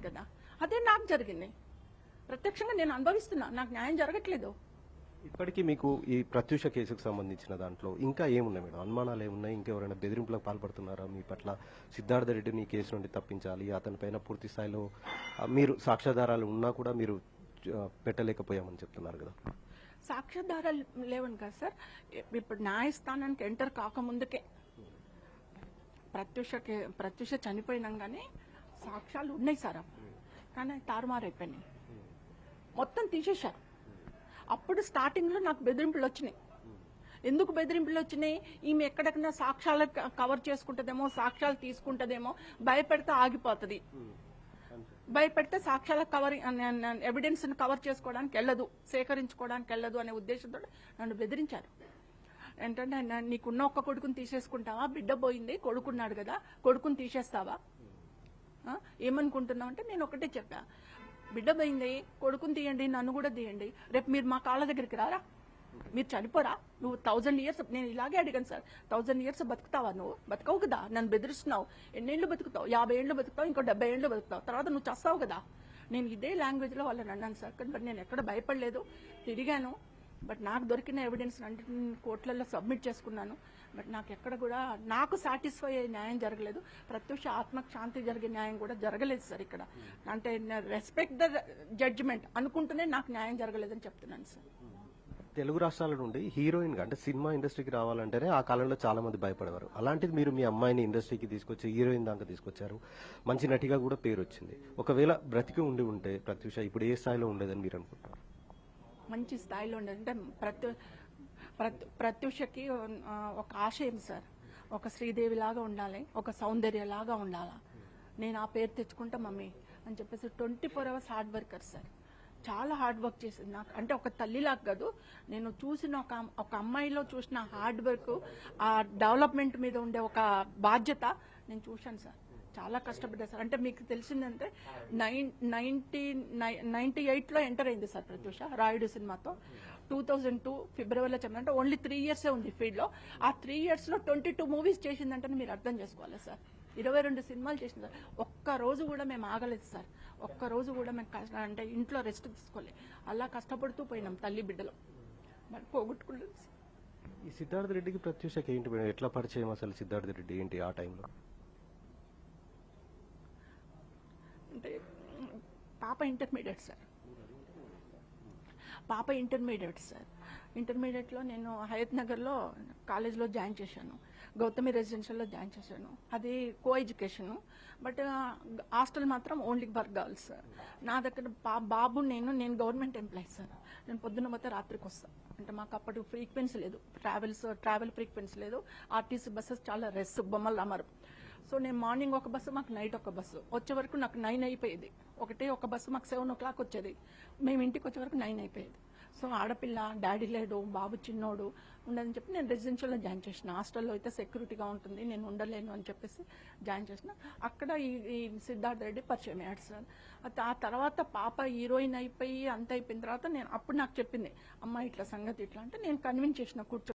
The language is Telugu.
అనుభవిస్తున్నాను కదా, అదే నాకు జరిగింది. ప్రత్యక్షంగా నేను అనుభవిస్తున్నా, నాకు న్యాయం జరగట్లేదు. ఇప్పటికీ మీకు ఈ ప్రత్యూష కేసుకు సంబంధించిన దాంట్లో ఇంకా ఏమున్నాయి మేడం? అనుమానాలు ఏమున్నాయి? ఇంకెవరైనా బెదిరింపులకు పాల్పడుతున్నారా మీ పట్ల? సిద్ధార్థ రెడ్డిని ఈ కేసు నుండి తప్పించాలి, అతని పైన పూర్తి స్థాయిలో మీరు సాక్ష్యాధారాలు ఉన్నా కూడా మీరు పెట్టలేకపోయామని చెప్తున్నారు కదా. సాక్ష్యాధారాలు లేవని కదా సార్, ఇప్పుడు న్యాయస్థానానికి ఎంటర్ కాకముందుకే ప్రత్యూష చనిపోయినాగానే సాక్ష్యాలు ఉన్నాయి సార్, కానీ తారుమారైపోయినాయి, మొత్తం తీసేశారు. అప్పుడు స్టార్టింగ్ లో నాకు బెదిరింపులు వచ్చినాయి. ఎందుకు బెదిరింపులు వచ్చినాయి? ఈమె ఎక్కడెక్కడైనా సాక్ష్యాలు కవర్ చేసుకుంటదేమో, సాక్ష్యాలు తీసుకుంటదేమో, భయపెడితే ఆగిపోతుంది, భయపెడితే సాక్ష్యాల కవర్ ఎవిడెన్స్ కవర్ చేసుకోవడానికి వెళ్ళదు, సేకరించుకోవడానికి వెళ్ళదు అనే ఉద్దేశంతో నన్ను బెదిరించారు. ఏంటంటే నీకున్న ఒక్క కొడుకుని తీసేసుకుంటావా, బిడ్డ పోయింది, కొడుకున్నాడు కదా, కొడుకుని తీసేస్తావా, ఏమనుకుంటున్నావు అంటే నేను ఒకటే చెప్పా, బిడ్డ పోయింది, కొడుకుని తీయండి, నన్ను కూడా తీయండి, రేపు మీరు మా కాళ్ళ దగ్గరికి రారా, మీరు చనిపోరా, నువ్వు 1000 years, నేను ఇలాగే అడిగాను సార్, 1000 years బతుకుతావా, నువ్వు బతకవు కదా, నన్ను బెదిరిస్తున్నావు, ఎన్నేళ్ళు బతుకుతావు, 50 ఏళ్ళు బతుకుతావు, ఇంకో 70 ఏళ్ళు బతుకుతావు, తర్వాత నువ్వు చస్తావు కదా. నేను ఇదే లాంగ్వేజ్ లో వాళ్ళని అన్నాను సార్, బట్ నేను ఎక్కడ భయపడలేదు, తిరిగాను. బట్ నాకు దొరికిన ఎవిడెన్స్ అన్నింటిని కోర్టులలో సబ్మిట్ చేసుకున్నాను. బట్ నాకు ఎక్కడ కూడా నాకు సాటిస్ఫై అయ్యే న్యాయం జరగలేదు. ప్రత్యూష ఆత్మకు శాంతి జరిగే న్యాయం కూడా జరగలేదు సార్ ఇక్కడ. అంటే రెస్పెక్ట్ ద జడ్జిమెంట్ అనుకుంటూనే నాకు న్యాయం జరగలేదని చెప్తున్నాను సార్. తెలుగు రాష్ట్రాల నుండి హీరోయిన్ గా అంటే సినిమా ఇండస్ట్రీకి రావాలంటేనే ఆ కాలంలో చాలా మంది భయపడేవారు. అలాంటిది మీరు మీ అమ్మాయిని ఇండస్ట్రీకి తీసుకొచ్చి హీరోయిన్ దాకా తీసుకొచ్చారు, మంచి నటిగా కూడా పేరు వచ్చింది. ఒకవేళ బ్రతికి ఉంటే ప్రత్యూష ఇప్పుడు ఏ స్థాయిలో ఉండేదని మీరు అనుకుంటారు? మంచి స్థాయిలో ఉండేది. అంటే ప్రత్యూషకి ఒక ఆశయం సార్, ఒక శ్రీదేవి లాగా ఉండాలి, ఒక సౌందర్యలాగా ఉండాలా, నేను ఆ పేరు తెచ్చుకుంటా మమ్మీ అని చెప్పేసి 24 hours హార్డ్ వర్కర్ సార్, చాలా హార్డ్ వర్క్ చేసింది. నాకు అంటే ఒక తల్లిలాగా కాదు, నేను చూసిన ఒక అమ్మాయిలో చూసిన హార్డ్ వర్క్, ఆ డెవలప్మెంట్ మీద ఉండే ఒక బాధ్యత నేను చూశాను సార్. చాలా కష్టపడ్డా సార్. అంటే మీకు తెలిసిందంటే 1998లో ఎంటర్ అయింది సార్ ప్రత్యూష రాయుడు సినిమాతో. 2002 ఫిబ్రవరిలో చెప్పాలంటే ఓన్లీ 3 years ఉంది ఫీల్డ్ లో. ఆ 3 years లో 22 movies చేసిందంటే మీరు అర్థం చేసుకోవాలి సార్. 22 సినిమాలు చేసింది సార్. ఒక్క రోజు కూడా మేము ఆగలేదు సార్, ఒక్క రోజు కూడా మేము అంటే ఇంట్లో రెస్ట్ తీసుకోలేదు, అలా కష్టపడుతూ పోయినాం తల్లి బిడ్డలో, మరి పోగొట్టుకోలేదు సార్. ఈ సిద్ధార్థ రెడ్డికి ప్రత్యూషకి ఏంటి, ఎట్లా పరిచయం అసలు? సిద్ధార్థ రెడ్డి ఏంటి ఆ టైంలో? అంటే పాప ఇంటర్మీడియట్ సార్, పాప ఇంటర్మీడియట్ సార్. ఇంటర్మీడియట్లో నేను హయత్ నగర్లో కాలేజ్లో జాయిన్ చేశాను, గౌతమి రెసిడెన్షియల్లో జాయిన్ చేశాను. అది కో ఎడ్యుకేషను, బట్ హాస్టల్ మాత్రం ఓన్లీ ఫర్ గర్ల్స్. నా దగ్గర బాబు నేను గవర్నమెంట్ ఎంప్లాయీ సార్. నేను పొద్దున్న పోతే రాత్రికి వస్తాను. అంటే మాకు అప్పటి ఫ్రీక్వెన్సీ లేదు, ట్రావెల్ ఫ్రీక్వెన్సీ లేదు. ఆర్టీసీ బస్సెస్ చాలా రెస్, బొమ్మలు అమరు. సో నేను మార్నింగ్ ఒక బస్సు, మాకు నైట్ ఒక బస్సు. వచ్చే వరకు నాకు 9 అయిపోయేది. ఒక బస్సు మాకు 7 o'clock వచ్చేది, మేము ఇంటికి వచ్చే వరకు 9 అయిపోయేది. సో ఆడపిల్ల, డాడీ లేడు, బాబు చిన్నోడు ఉండదని చెప్పి నేను రెసిడెన్షియల్లో జాయిన్ చేసిన. హాస్టల్లో అయితే సెక్యూరిటీగా ఉంటుంది, నేను ఉండలేను అని చెప్పేసి జాయిన్ చేసిన. అక్కడ ఈ సిద్ధార్థ రెడ్డి పరిచయం అయ్యాడు సార్. ఆ తర్వాత పాప హీరోయిన్ అయిపోయి అంత అయిపోయిన తర్వాత అప్పుడు నాకు చెప్పింది, అమ్మ ఇట్లా సంగతి ఇట్లా అంటే నేను కన్విన్స్ చేసిన కూర్చో